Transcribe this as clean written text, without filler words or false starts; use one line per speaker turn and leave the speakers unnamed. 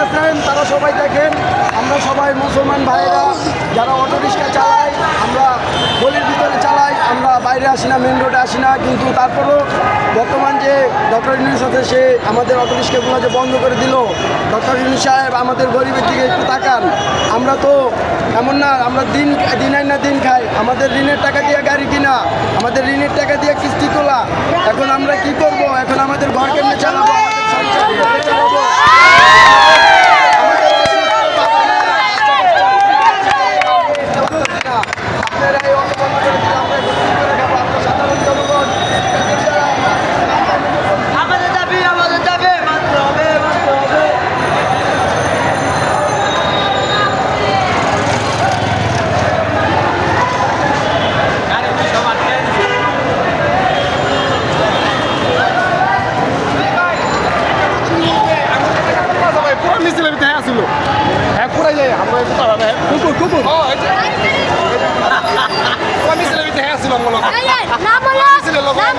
দেখতেছেন তারা সবাই দেখেন, আমরা সবাই মুসলমান ভাইয়েরা যারা অটো রিক্সা চালাই, আমরা গলির ভিতরে চালাই, আমরা বাইরে আসি না, মেন রোডে আসি না। কিন্তু তারপরও বর্তমান যে ডক্টর ইউনূস আছে, সে আমাদের অটো রিক্সাগুলো যে বন্ধ করে দিল। ডক্টর ইউনূস সাহেব আমাদের গরিবের দিকে একটু তাকান। আমরা তো এমন না আমরা দিন আইন না দিন খাই, আমাদের ঋণের টাকা দিয়ে গাড়ি কিনা, আমাদের ঋণের টাকা দিয়ে কিস্তি তোলা। এখন আমরা কি করব? এখন আমাদের ঘর কেমনে চালাবো, আমাদের সংসার কিভাবে চালাবো? আপনারা এই অটো বন্ধ করে দিলে আমরা এখন কি করে খাবো? আমরা সাধারণ জনগণ
আমাদের দাবি মানতে হবে।
না বলো